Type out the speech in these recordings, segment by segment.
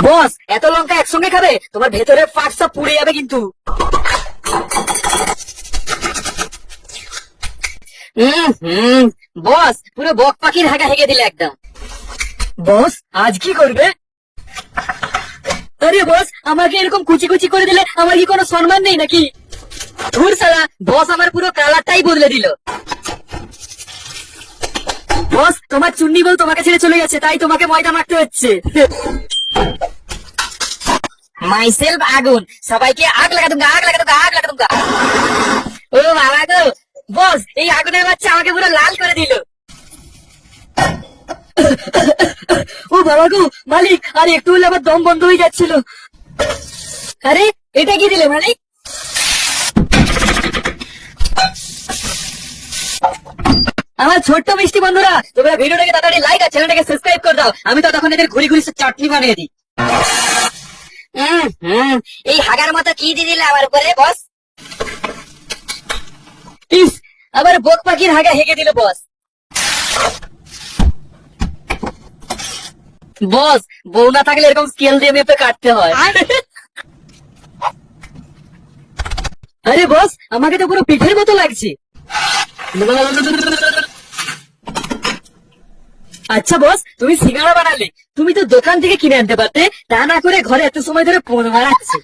বস, এত লঙ্কা একসঙ্গে খাবে তোমার ভেতরের ফাট সব পুড়ে যাবে কিন্তু। বস, পুরো বক পাখির হাগা হেগে দিলে একদম। বস, আজ কি করবে? আরে বস, আমাকে এরকম কুচি কুচি করে দিলে আমার কি কোনো সম্মান নেই নাকি? ধুর শালা, বস আমার পুরো কালারটাই বদলে দিল। বস, তোমার চুন্নি বউ তোমাকে ছেড়ে চলে গেছে, তাই তোমাকে ময়দা মাখতে হচ্ছে। মাইসেলফ আগুন, সবাইকে আগ লাগা দুঙ্গা, আগ লাগা দুঙ্গা, আগ লাগা দুঙ্গা। ও বাবা গো, বস এই আগুনের বাচ্চা আমাকে পুরো লাল করে দিল। ও বাবা গো মালিক, আর একটু হলে আমার দম বন্ধ হয়ে যাচ্ছিল। আরে এটা কি দিলে মালিক? আমার ছোট্ট মিষ্টি বন্ধুরা, তোমরা ভিডিওটাকে তাড়াতাড়ি লাইক আর চ্যানেলটাকে সাবস্ক্রাইব করে দাও। আমি তো তখন এদের ঘুরি ঘুরি চাটনি বানিয়ে দিই। এই হাগার মতো কি দিয়ে দিলে আমার উপরে বস? ইস, আবার বক পাখির হাগা হেগে দিল বস। বস, বউ না থাকলে এরকম স্কেল দিয়ে মেপে কাটতে হয়। আরে বস, আমাকে তো পুরো পিঠের মতো লাগছে। আচ্ছা বস, তুমি সিঙ্গাড়া বানালে, তুমি তো দোকান থেকে কিনে আনতে পারতে, তা না করে ঘরে এত সময় ধরে ফোন মারাচ্ছে।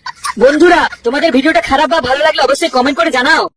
বন্ধুরা, তোমাদের ভিডিওটা খারাপ বা ভালো লাগলে অবশ্যই কমেন্ট করে জানাও।